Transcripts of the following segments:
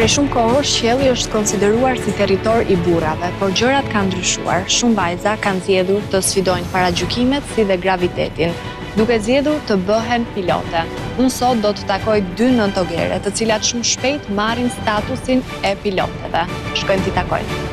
Prej shumë kohësh, qielli është konsideruar si territor i burrave, por gjërat kanë ndryshuar. Shumë vajza kanë zgjedhur të sfidojnë paragjykimet si dhe gravitetin, duke zgjedhur të bëhen pilote. Unë sot do të takoj 2 nëntogere, të cilat shumë shpejt marrin statusin e piloteve. Shkojmë t'i takojmë.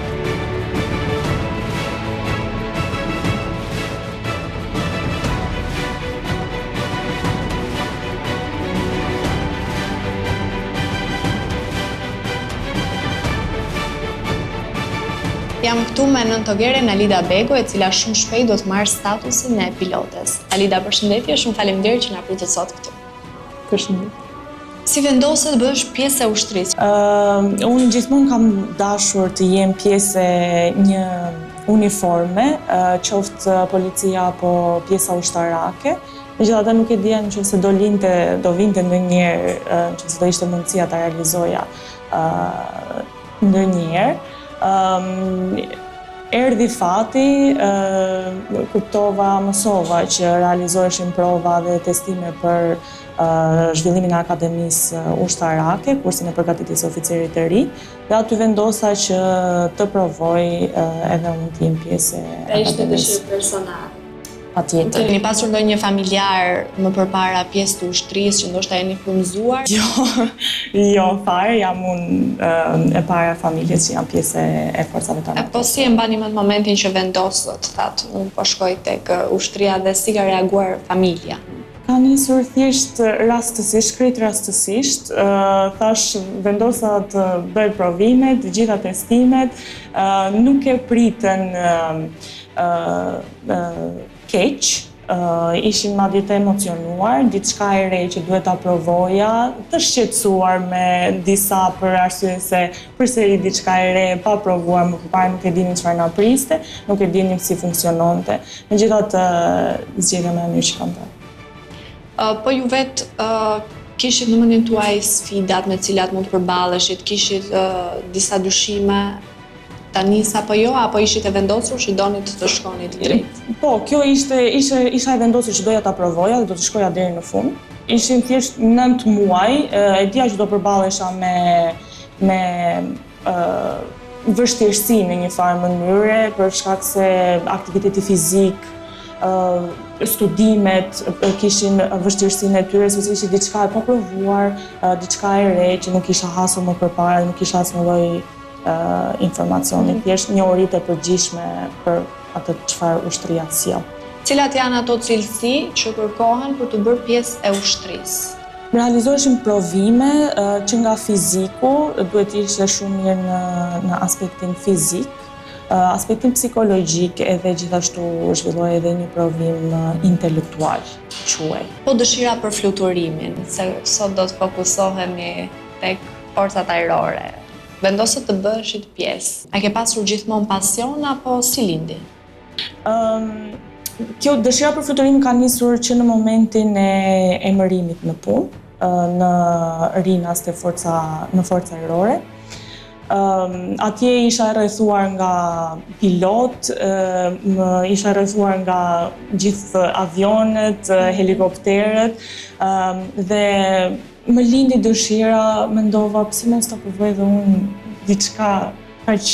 Jam këtu me nëntogeren Alida Bego, e cila shumë shpejt do të marrë statusin e pilotes. Alida, përshëndetje, shumë faleminderit që na pritët sot këtu. Përshëndetje. Si vendose të bësh pjesë e ushtrisë? Unë gjithmonë kam dashur të jem pjesë e një uniforme, qoftë policia apo pjesa ushtarake. Megjithatë nuk e dija nëse do vinte ndonjëherë, nëse do ishte mundësia ta realizoja ndonjëherë. Erdhi fati, kuptova, mësova që realizoheshin prova dhe testime për zhvillimin e akademisë ushtarake, kursin e përgatitjes së oficerit të ri, dhe aty vendosa që të provoj edhe unë të jem pjesë e akademisë. Ishte dëshirë personale. Patjetër. Keni pasur ndonjë familjar më përpara pjesë të ushtrisë që ndoshta jeni frymëzuar? Jo, fare, jam unë e para familjes që jam pjesë e forcave të NATO. Po si e mbani më momentin që vendosët, thatë, unë po shkoj tek ushtria dhe si ka reaguar familja? Ka nisur thjesht rastësisht, krejt rastësisht, thash vendosa të bëj provimet, të gjitha testimet, nuk e pritën keq, ishin madje të emocionuar, diçka e re që duhet ta provoja, të shqetësuar me disa për arsye se përsëri diçka e re pa provuar më parë, nuk e dinim çfarë na priste, nuk e dinim si funksiononte. Megjithatë zgjedhja më e mirë që kam bërë. Po ju vetë kishit në mendjen tuaj sfidat me cilat mund të përballeshit, kishit disa dyshime tani apo jo, apo ishit e vendosur që donit të shkonit drejt? Po, kjo isha e vendosur që doja ta provoja dhe do të shkoja deri në fund. Ishin thjesht 9 muaj, e dija që do përballesha me vështirësi në një farë mënyre, për shkak se aktiviteti fizik, studimet kishin vështirësinë e tyre, sepse ishte diçka e paprovuar, diçka e re që nuk isha hasur më përpara, nuk kisha asnjë lloj informacioni, thjesht njohuritë e përgjithshme për atë çfarë ushtria sjell. Cilat janë ato cilësi që kërkohen për të bërë pjesë e ushtrisë? Realizoheshin provime që nga fiziku, duhet ishte shumë mirë në aspektin fizik, aspektin psikologjik edhe gjithashtu zhvilloi edhe një provim intelektual, quhej. Po dëshira për fluturimin, se sot do të fokusohemi tek forcat ajrore. Vendosët të bëshit pjesë. A ke pasur gjithmonë pasion apo si lindi? Kjo dëshira për fluturimin ka nisur që në momentin e emërimit në punë, në rinas të në forca ajrore. Atje isha rrethuar nga pilot, isha rrethuar nga gjithë avionet, helikopterët, dhe më lindi dëshira, mendova pse mos ta provoj edhe unë diçka kaq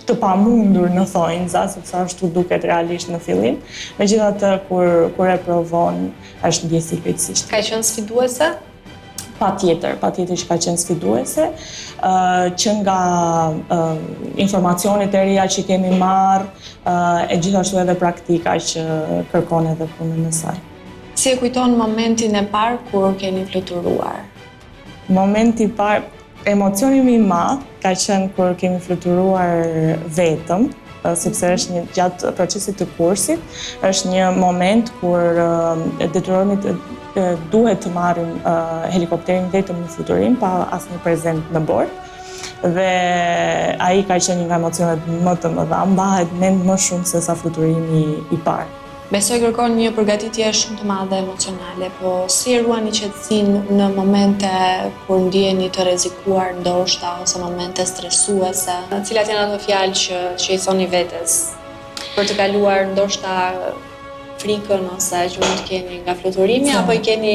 të pamundur në thonjza, sepse ashtu duket realisht në fillim. Megjithatë kur e provon është ndjesi krejtësisht. Ka qenë sfiduese? Patjetër që ka qenë sfiduese, që nga informacionet e reja që kemi marrë, e gjithashtu edhe praktika që kërkon edhe punën e saj. Si e kujton momentin e parë kur keni fluturuar? Momenti i parë, emocioni më i madh ka qenë kur kemi fluturuar vetëm, sepse është një gjatë procesit të kursit, është një moment kur detyrohemi duhet të marrim helikopterin vetëm në fluturim pa asnjë prezent në bord. Dhe ai ka qenë një nga emocionet më të mëdha, mbahet mend më shumë se sa fluturimi i parë. Besoj kërkon një përgatitje shumë të madhe emocionale, po si e ruani qetësinë në momente kur ndjeni të rrezikuar ndoshta ose momente stresuese? Cilat janë ato fjalë që i thoni vetes për të kaluar ndoshta frikën ose që mund të keni nga fluturimi, apo i keni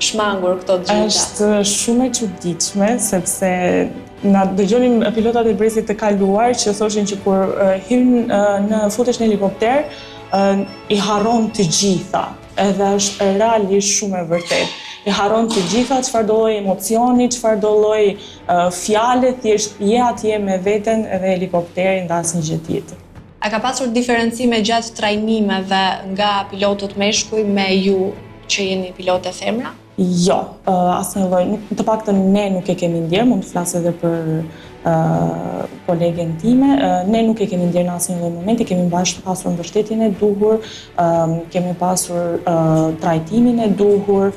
shmangur këto të gjitha? Është shumë e çuditshme sepse na dëgjonim pilotat e brezit të kaluar që thoshin që kur hyn futesh në helikopter i harron të gjitha. Edhe është realisht shumë e vërtet. I harron të gjitha, çfarë do lloj emocioni, çfarë do lloj fjale, thjesht je atje me veten edhe helikopteri nda asnjë gjë tjetër. A ka pasur diferencime gjatë trajnimeve nga pilotët meshkuj me ju që jeni pilote femra? Jo, asnjë lloj, të paktën ne nuk e kemi ndjer, mund të flas edhe për kolegen time, ne nuk e kemi ndjer në asnjë lloj momenti, kemi pasur mbështetjen e duhur, kemi pasur trajtimin e duhur,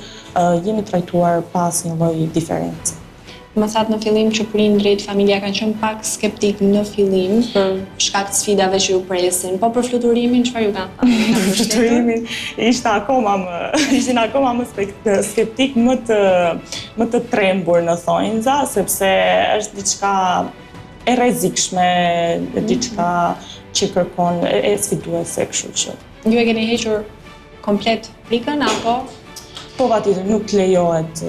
jemi trajtuar pa asnjë lloj diferencë. Më thatë në fillim që prindrit, familja kanë qenë pak skeptik në fillim për shkak të sfidave që ju presin, po për fluturimin çfarë ju kanë thënë? Fluturimin ishin akoma më skeptik, më të trembur në thonjza, sepse është diçka e rrezikshme, diçka që kërkon e sfiduese, kështu që. Ju e keni hequr komplet frikën apo? Po patjetër, nuk lejohet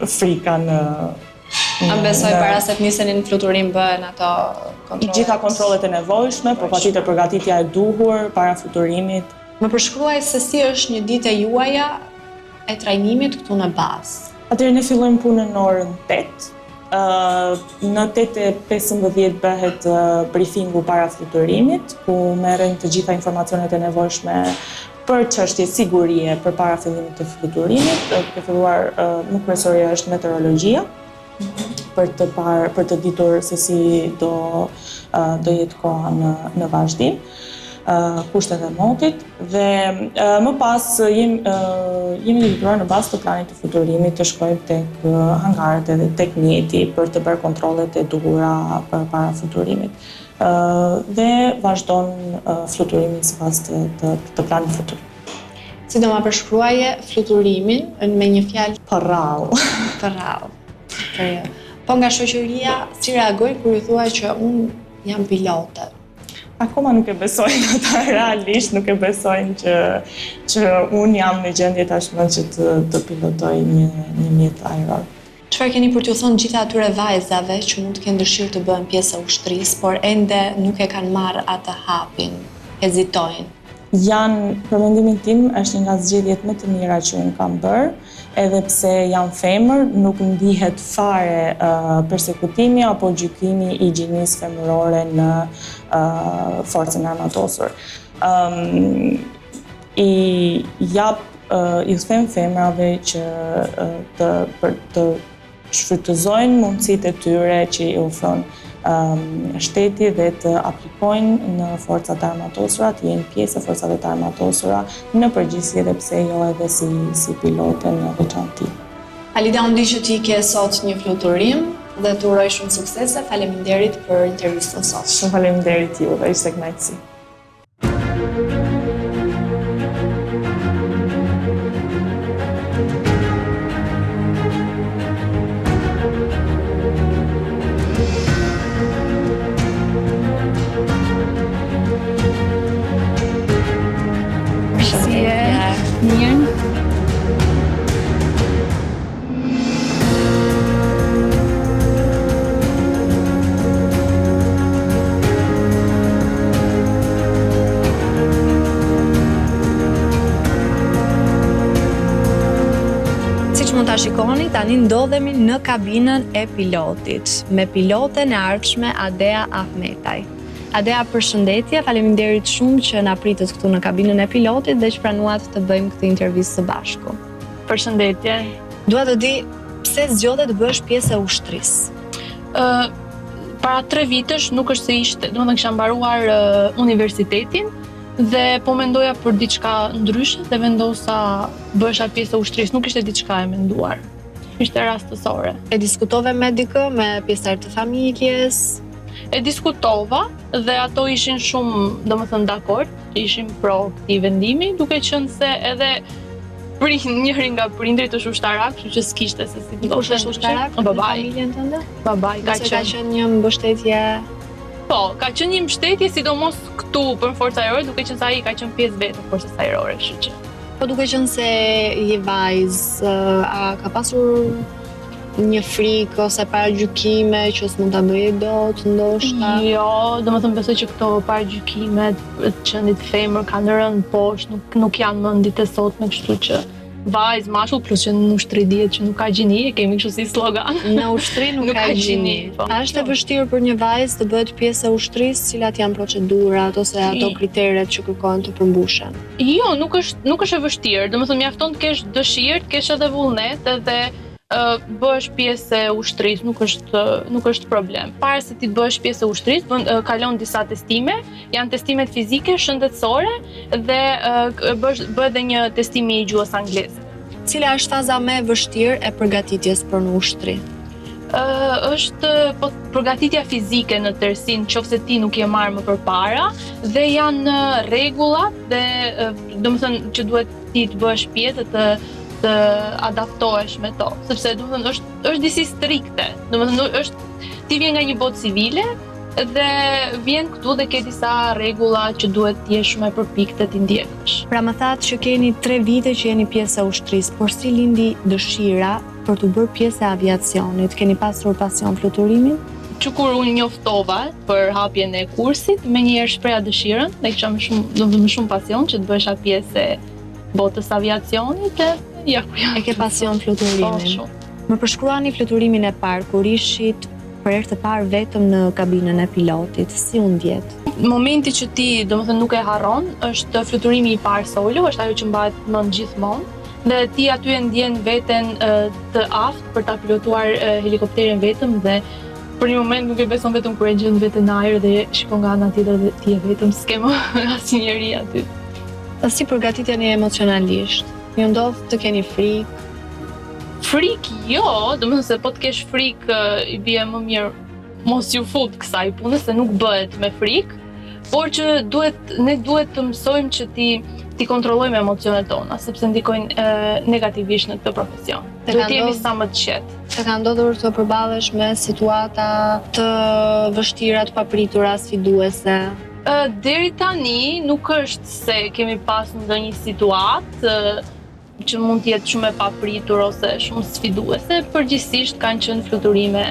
frika në Besoj para se të nisenin në fluturim bëhen ato kontrollet. Gjitha kontrollet e nevojshme, por patjetër përgatitja e duhur para fluturimit. Më përshkruaj se si është një ditë e juaja e trajnimit këtu në bazë. Atëherë ne fillojmë punën në orën 8. Në 8:15 bëhet briefingu para fluturimit, ku merren të gjitha informacionet e nevojshme për çështje sigurie përpara fillimit të fluturimit. Ke filluar më kryesorja është meteorologjia. Për të ditur se si do jetë koha në vazhdim, kushtet e motit, dhe më pas jemi libruar në bazë të planit të fluturimit të shkojmë tek hangarët edhe tek mjeti për të bërë kontrollet e duhura para fluturimit. Dhe vazhdon fluturimi sipas të planit fluturimit. Si do ma përshkruaje fluturimin me një fjalë? Përrall. Po nga shoqëria, si reagoj kur ju thua që unë jam pilote? Akoma nuk e besojnë ata, realisht nuk e besojnë që unë jam në gjendje tashmë që të pilotoj një mjet ajror. Çfarë keni për t'ju thënë gjitha atyre vajzave që mund të kenë dëshirë të bëhen pjesë e ushtrisë, por ende nuk e kanë marrë atë hapin, hezitojnë? Për mendimin tim, është një nga zgjedhjet më të mira që unë kam bërë, edhe pse jam femër, nuk ndihet fare persekutimi apo gjykimi i gjinisë femërore në forcën armatosur. I them femrave që të shfrytëzojnë mundësitë e tyre që i ofron shteti dhe të aplikojnë në forcat armatosura, të jenë pjesë e forcave të armatosura në përgjithësi edhe pse jo edhe si pilote në veçantë. Alida, unë di që ti ke sot një fluturim dhe të uroj shumë suksese. Faleminderit për intervistën sot. Shumë faleminderit juve, ishte kënaqësi. Shikoni, tani ndodhemi në kabinën e pilotit, me piloten e ardhshme Adea Ahmetaj. Adea, përshëndetje, faleminderit shumë që na pritët këtu në kabinën e pilotit dhe që pranuat të bëjmë këtë intervistë së bashku. Përshëndetje. Dua të di pse zgjodhe të bësh pjesë e ushtrisë. Para 3 vitesh nuk është se ishte, domethënë kisha mbaruar universitetin dhe po mendoja për diçka ndryshe dhe vendosa bësha pjesë e ushtrisë, nuk ishte diçka e menduar. Ishte rastësore. E diskutove me dikë, me pjesëtar të familjes? E diskutova dhe ato ishin shumë, domethënë dakord, ishin pro këtij vendimi, duke qenë se edhe njëri nga prindrit është ushtarak, kështu që s'kishte se si do të është ushtarak në familjen tënde? Babai ka qenë një mbështetje. Po, ka qenë një mbështetje sidomos këtu për forca ajrore, duke qenë se ai ka qenë pjesë vetë e forcës ajrore, kështu që. Po duke qenë se je vajzë, a ka pasur një frikë ose paragjykime që s'mund ta bëje dot, ndoshta? Jo, domethënë besoj që këto paragjykimet të qenit femër kanë rënë poshtë, nuk janë më në ditët e sotme, kështu që vajzë, mashkull, plus që në ushtri dihet që nuk ka gjini, e kemi kështu si slogan. Në ushtri nuk ka gjini. A është e vështirë për një vajzë të bëhet pjesë e ushtrisë, cilat janë procedurat ose ato kriteret që kërkohen të përmbushen? Jo, nuk është e vështirë. Domethënë mjafton të kesh dëshirë, të kesh edhe vullnet edhe bëhesh pjesë e ushtrisë, nuk është problem. Para se ti të bëhesh pjesë e ushtrisë, kalon disa testime, janë testimet fizike, shëndetësore dhe bëhet edhe një testimi i gjuhës angleze. Cila është faza më e vështirë e përgatitjes për në ushtri? Është përgatitja fizike në tërësinë, nëse ti nuk je marrë më përpara dhe janë rregullat dhe domethënë që duhet ti të bëhesh pjesë të adaptohesh me to, sepse domethënë është disi strikte. Domethënë ti vjen nga një botë civile dhe vjen këtu dhe ke disa rregulla që duhet të jesh shumë e përpiktë ti ndjekësh. Pra më thatë që keni 3 vite që jeni pjesë e ushtrisë, por si lindi dëshira për të bërë pjesë e aviacionit? Keni pasur pasion fluturimin? Që kur unë njoftova për hapjen e kursit, menjëherë shpreha dëshirën dhe kisha më shumë pasion që të bëhesha pjesë e botës aviacionit dhe ja ku jam. E ke pasion fluturimin? Po, shumë. Më përshkruani fluturimin e parë, kur ishit për herë të parë vetëm në kabinën e pilotit, si u ndjet? Momenti që ti, domethënë, nuk e harron, është fluturimi i parë solo, është ajo që mbahet mend gjithmonë, dhe ti aty e ndjen veten të aftë për ta pilotuar helikopterin vetëm dhe për një moment nuk e beson vetëm kur e gjen veten në ajër dhe shikon nga ana tjetër dhe ti je vetëm, s'ke më asnjë njerëz aty. Si përgatitjeni emocionalisht? Ju ndodh të keni frikë? Frikë jo, domethënë se po të kesh frikë i bie më mirë mos ju fut kësaj pune se nuk bëhet me frikë, por që ne duhet të mësojmë që ti kontrollojmë emocionet tona, sepse ndikojnë negativisht në këtë profesion. Duhet të jemi sa më të qetë. Të ka ndodhur të përballesh me situata të vështira, të papritura, sfiduese? Deri tani nuk është se kemi pas ndonjë situatë që mund të jetë shumë e papritur ose shumë sfiduese, përgjithsisht kanë qenë fluturime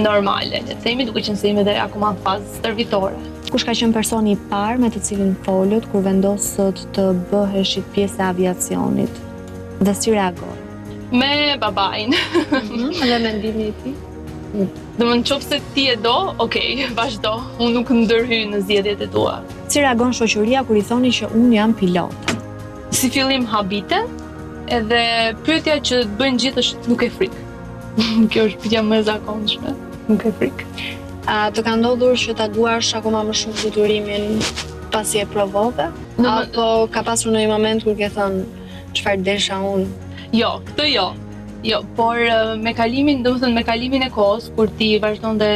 normale, le të themi, duke qenë se jemi edhe akoma në fazë stërvitore. Kush ka qenë personi i parë me të cilin folët kur vendosët të bëheshit pjesë e aviacionit dhe si reagoi? Me babain. Dhe mendimi i tij? Domethënë nëse ti e do, okay, vazhdo. Unë nuk ndërhyj në zgjedhjet e tua. Si reagon shoqëria kur i thoni që unë jam pilot? Si fillim habite, edhe pyetja që bëjnë gjithë është nuk e frikë. Kjo është pyetja më e zakonshme. Nuk e frikë. A të ka ndodhur që ta duash akoma më shumë fluturimin pasi e provove? Apo ka pasur në një moment kur ke thënë çfarë desha unë? Jo, këtë jo. Jo, por me kalimin e kohës, kur ti vazhdon dhe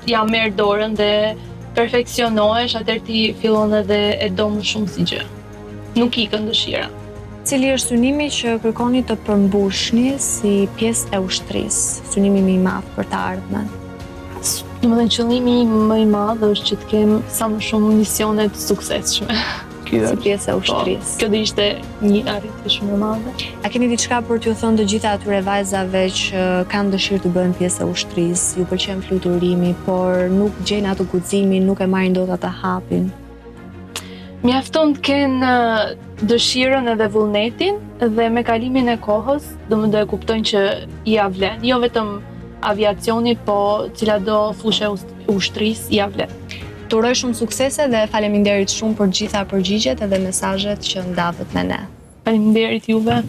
ja merr dorën dhe perfeksionohesh, atëherë ti fillon edhe e do më shumë si gjë. Nuk ikën dëshira. Cili është synimi që kërkoni të përmbushni si pjesë e ushtrisë, synimi më i madh për të ardhmen? Domethënë qëllimi më i madh është që të kem sa më shumë misione të suksesshme. Si pjesë e ushtrisë. Kjo do ishte një arritje shumë e madhe. A keni diçka për t'ju thënë të gjitha atyre vajzave që kanë dëshirë të bëhen pjesë e ushtrisë, ju pëlqen fluturimi, por nuk gjejnë atë guximin, nuk e marrin dot atë hapin? Mjafton të kenë dëshirën edhe vullnetin dhe me kalimin e kohës do e kuptojnë që ia vlen. Jo vetëm aviacioni, po cilado fushë ushtrisë ia vlen. Të uroj shumë suksese dhe faleminderit shumë për gjitha përgjigjet edhe mesazhet që ndavët me ne. Faleminderit juve.